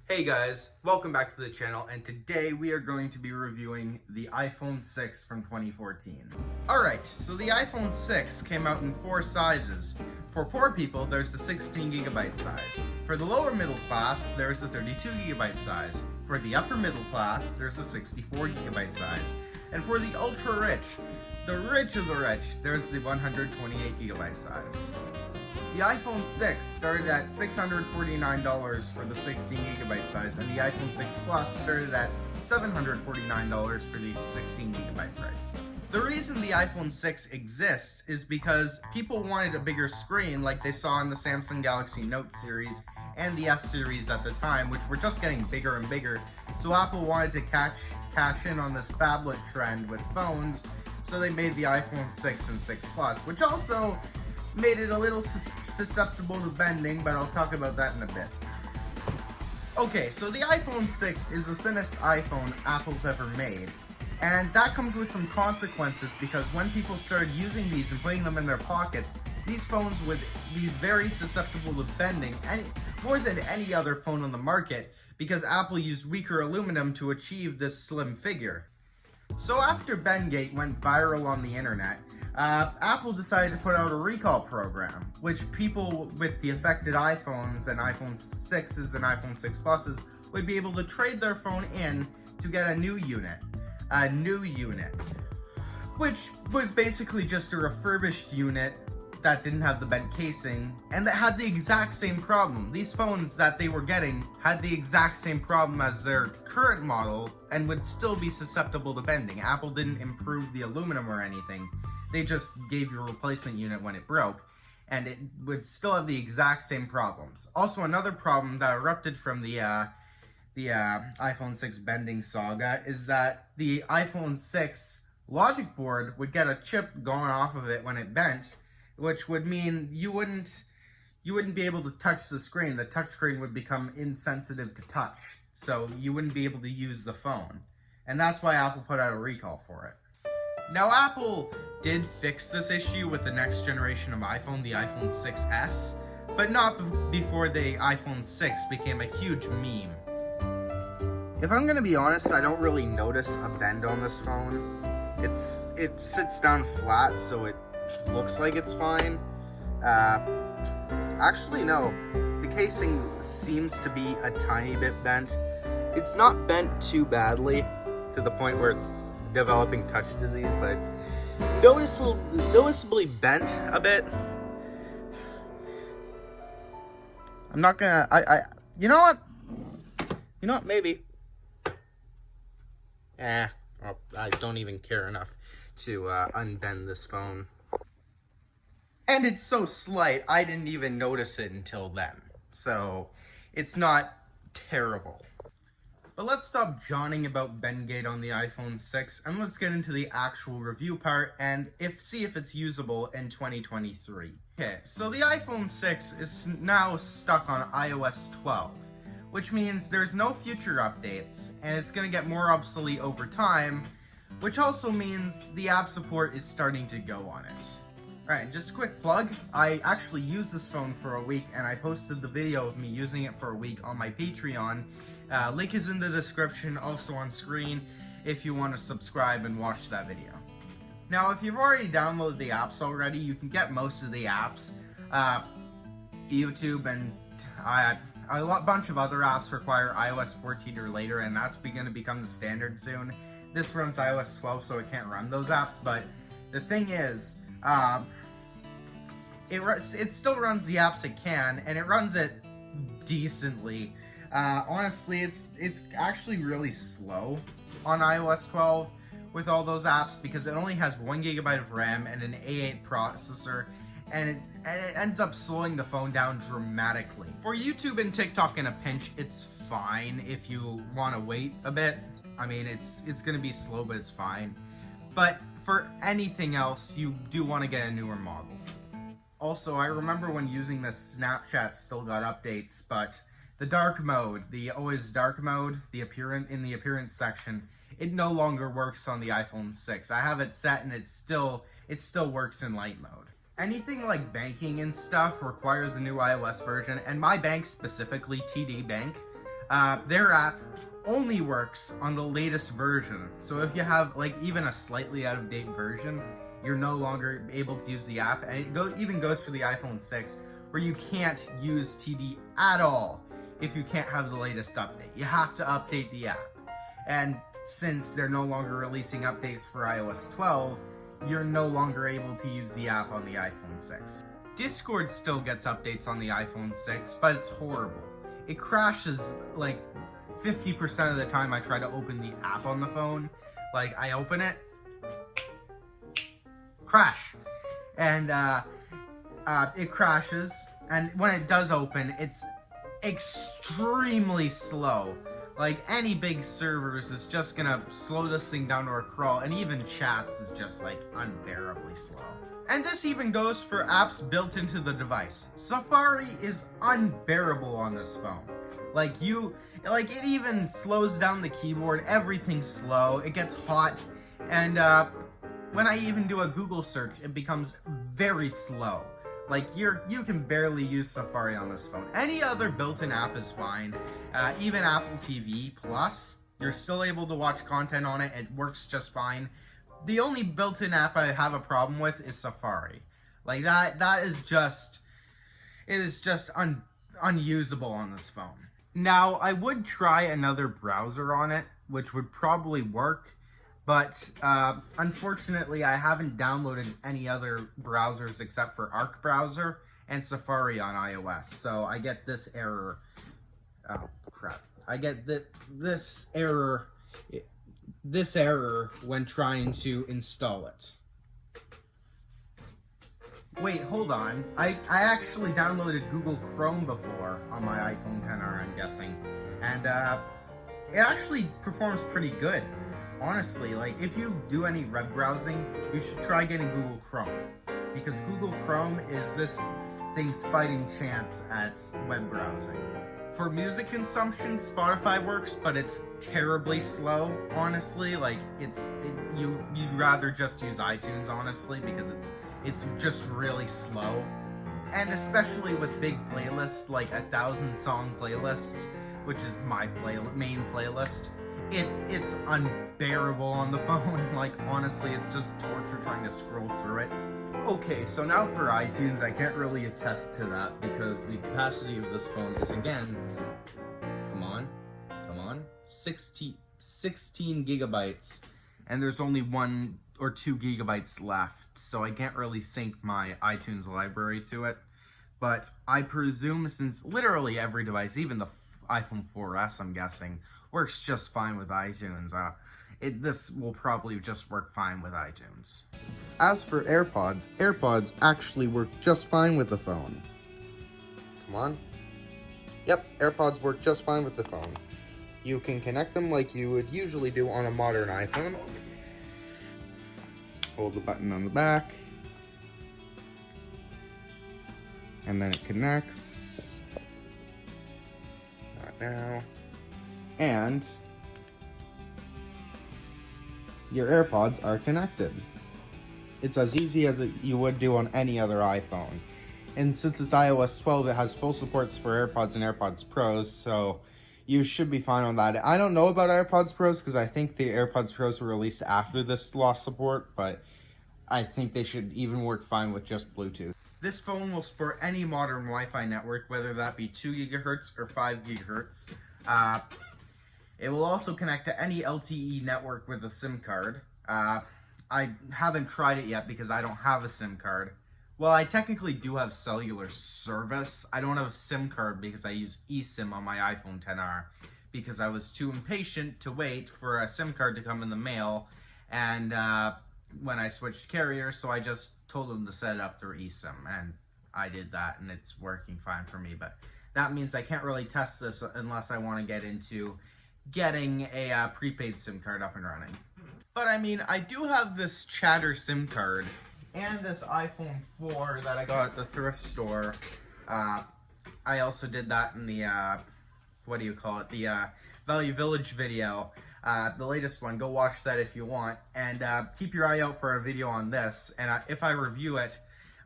Hey guys, welcome back to the channel, and today we are going to be reviewing the iPhone 6 from 2014. Alright, so the iPhone 6 came out in 4 sizes. For poor people, there's the 16GB size. For the lower middle class, there's the 32GB size. For the upper middle class, there's the 64GB size. And for the ultra rich, the rich of the rich, there's the 128GB size. The iPhone 6 started at $649 for the 16GB size, and the iPhone 6 Plus started at $749 for the 16GB price. The reason the iPhone 6 exists is because people wanted a bigger screen like they saw in the Samsung Galaxy Note series and the S series at the time, which were just getting bigger and bigger. So Apple wanted to cash in on this phablet trend with phones, so they made the iPhone 6 and 6 Plus, which also made it a little susceptible to bending, but I'll talk about that in a bit. Okay, so the iPhone 6 is the thinnest iPhone Apple's ever made, and that comes with some consequences because when people started using these and putting them in their pockets, these phones would be very susceptible to bending, more than any other phone on the market, because Apple used weaker aluminum to achieve this slim figure. So after Bendgate went viral on the internet, Apple decided to put out a recall program, which people with the affected iPhones and iPhone 6s and iPhone 6 Pluses would be able to trade their phone in to get a new unit, which was basically just a refurbished unit that didn't have the bent casing and that had the exact same problem. These phones that they were getting had the exact same problem as their current model and would still be susceptible to bending. Apple didn't improve the aluminum or anything. They just gave you a replacement unit when it broke, and it would still have the exact same problems. Also, another problem that erupted from the iPhone 6 bending saga is that the iPhone 6 logic board would get a chip going off of it when it bent, which would mean you wouldn't be able to touch the screen. The touch screen would become insensitive to touch, so you wouldn't be able to use the phone. And that's why Apple put out a recall for it. Now, Apple did fix this issue with the next generation of iPhone, the iPhone 6s, but not before the iPhone 6 became a huge meme. If I'm gonna be honest, I don't really notice a bend on this phone. It sits down flat, so it looks like it's fine. Actually, no. The casing seems to be a tiny bit bent. It's not bent too badly to the point where it's developing touch disease, but it's noticeably bent a bit. I'm not gonna, you know what, maybe. I don't even care enough to unbend this phone. And it's so slight, I didn't even notice it until then. So, it's not terrible. But let's stop jawing about Bendgate on the iPhone 6, and let's get into the actual review part and see if it's usable in 2023. Okay, so the iPhone 6 is now stuck on iOS 12, which means there's no future updates, and it's going to get more obsolete over time, which also means the app support is starting to go on it. Alright, just a quick plug. I actually used this phone for a week, and I posted the video of me using it for a week on my Patreon. Link is in the description, also on screen, if you want to subscribe and watch that video. Now, if you've already downloaded the apps already, you can get most of the apps. YouTube and a bunch of other apps require iOS 14 or later, and that's going to become the standard soon. This runs iOS 12, so it can't run those apps, but the thing is, it still runs the apps it can, and it runs it decently. Honestly, it's actually really slow on iOS 12 with all those apps because it only has 1 GB of RAM and an A8 processor, and it ends up slowing the phone down dramatically. For YouTube and TikTok in a pinch, it's fine if you want to wait a bit. I mean, it's going to be slow, but it's fine. But for anything else, you do want to get a newer model. Also, I remember when using this, Snapchat still got updates, but the dark mode, the always dark mode, in the appearance section, it no longer works on the iPhone 6. I have it set and it still works in light mode. Anything like banking and stuff requires a new iOS version, and my bank specifically, TD Bank, their app only works on the latest version. So if you have like even a slightly out of date version, you're no longer able to use the app. And it even goes for the iPhone 6, where you can't use TD at all if you can't have the latest update. You have to update the app. And since they're no longer releasing updates for iOS 12, you're no longer able to use the app on the iPhone 6. Discord still gets updates on the iPhone 6, but it's horrible. It crashes like 50% of the time I try to open the app on the phone. Like, I open it, crash. And it crashes, and when it does open, it's extremely slow. Like, any big servers is just gonna slow this thing down to a crawl, and even chats is just like unbearably slow. And this even goes for apps built into the device. Safari is unbearable on this phone. It even slows down the keyboard, everything's slow, it gets hot, and when I even do a Google search, it becomes very slow. Like, you can barely use Safari on this phone. Any other built-in app is fine. Even Apple TV Plus, you're still able to watch content on it. It works just fine. The only built-in app I have a problem with is Safari. Like, that is just unusable on this phone. Now, I would try another browser on it, which would probably work. But unfortunately, I haven't downloaded any other browsers except for Arc Browser and Safari on iOS. So I get this error. Oh, crap. I get this error when trying to install it. Wait, hold on. I actually downloaded Google Chrome before on my iPhone XR, I'm guessing. And it actually performs pretty good. Honestly, like, if you do any web browsing, you should try getting Google Chrome, because Google Chrome is this thing's fighting chance at web browsing. For music consumption, Spotify works, but it's terribly slow, honestly. Like, you'd rather just use iTunes, honestly, because it's just really slow. And especially with big playlists, like 1,000-song playlist, which is my main playlist, it's unbearable on the phone. Like, honestly, it's just torture trying to scroll through it. Okay, so now for iTunes, I can't really attest to that because the capacity of this phone is, again, come on, 16 gigabytes, and there's only 1 or 2 gigabytes left, so I can't really sync my iTunes library to it. But I presume, since literally every device, even the iPhone 4S, I'm guessing, works just fine with iTunes. This will probably just work fine with iTunes. As for AirPods, AirPods actually work just fine with the phone. Come on. Yep, AirPods work just fine with the phone. You can connect them like you would usually do on a modern iPhone. Hold the button on the back. And then it connects. Not now. And your AirPods are connected. It's as easy as you would do on any other iPhone. And since it's iOS 12, it has full supports for AirPods and AirPods Pros, so you should be fine on that. I don't know about AirPods Pros because I think the AirPods Pros were released after this lost support, but I think they should even work fine with just Bluetooth. This phone will support any modern Wi-Fi network, whether that be 2 gigahertz or 5 gigahertz. It will also connect to any LTE network with a SIM card. I haven't tried it yet because I don't have a SIM card. Well, I technically do have cellular service. I don't have a SIM card because I use eSIM on my iPhone XR because I was too impatient to wait for a SIM card to come in the mail, and when I switched carriers, so I just told them to set it up through eSIM, and I did that, and it's working fine for me. But that means I can't really test this unless I want to get into getting a prepaid SIM card up and running. But I mean, I do have this Chatter SIM card and this iPhone 4 that I got at the thrift store. I also did that in the, the Value Village video. The latest one. Go watch that if you want. And keep your eye out for a video on this. And if I review it,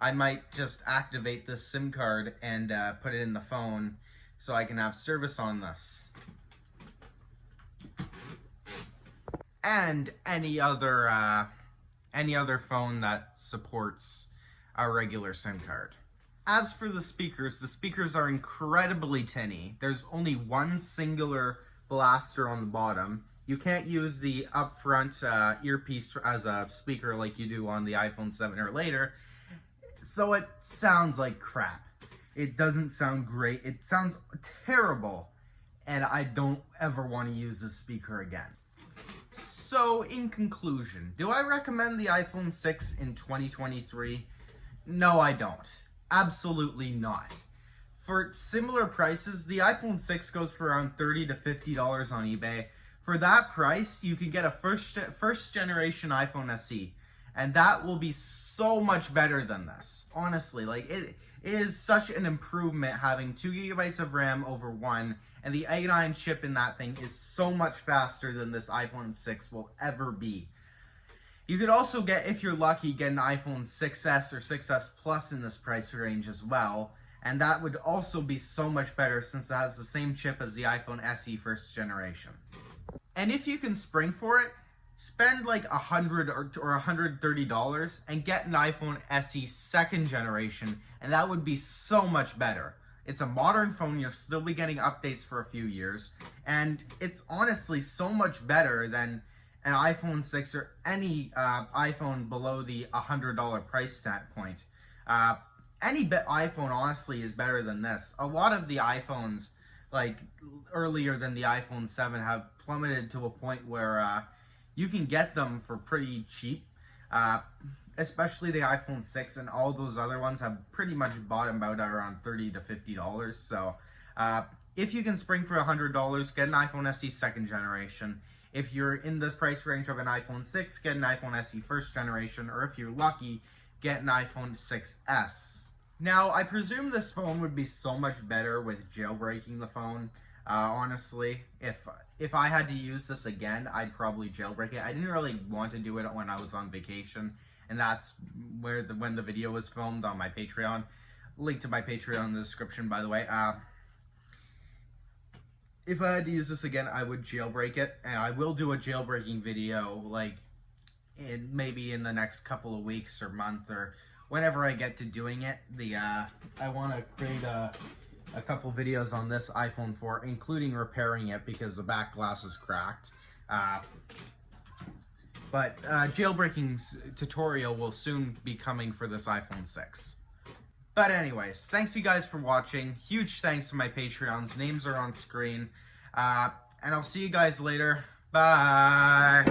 I might just activate this SIM card and put it in the phone so I can have service on this. And any other phone that supports a regular SIM card. As for the speakers are incredibly tinny. There's only one singular blaster on the bottom. You can't use the upfront earpiece as a speaker like you do on the iPhone 7 or later, so it sounds like crap. It doesn't sound great. It sounds terrible, and I don't ever want to use this speaker again. So, in conclusion, do I recommend the iPhone 6 in 2023? No, I don't. Absolutely not. For similar prices, the iPhone 6 goes for around $30 to $50 on eBay. For that price, you can get a first generation iPhone SE, and that will be so much better than this. Honestly, like it is such an improvement having 2 gigabytes of RAM over 1, and the A9 chip in that thing is so much faster than this iPhone 6 will ever be. You could also get, if you're lucky, get an iPhone 6S or 6S Plus in this price range as well, and that would also be so much better since it has the same chip as the iPhone SE first generation. And if you can spring for it, spend like $100 or $130 and get an iPhone SE second generation, and that would be so much better. It's a modern phone, you'll still be getting updates for a few years, and it's honestly so much better than an iPhone 6 or any iPhone below the $100 price point. Any iPhone honestly is better than this. A lot of the iPhones, like earlier than the iPhone 7, have plummeted to a point where you can get them for pretty cheap. Especially the iPhone 6, and all those other ones have pretty much bottomed out at around $30 to $50. So if you can spring for $100, get an iPhone SE second generation. If you're in the price range of an iPhone 6, get an iPhone SE first generation, or if you're lucky, get an iPhone 6S. Now, I presume this phone would be so much better with jailbreaking the phone. Honestly, if I had to use this again, I'd probably jailbreak it. I didn't really want to do it when I was on vacation, and that's when the video was filmed on my Patreon. Link to my Patreon in the description, by the way. If I had to use this again, I would jailbreak it, and I will do a jailbreaking video, like, maybe in the next couple of weeks or month, or whenever I get to doing it. I want to create a couple videos on this iPhone 4, including repairing it because the back glass is cracked. But jailbreaking tutorial will soon be coming for this iPhone 6. But anyways, thanks you guys for watching. Huge thanks to my Patreons. Names are on screen. And I'll see you guys later. Bye!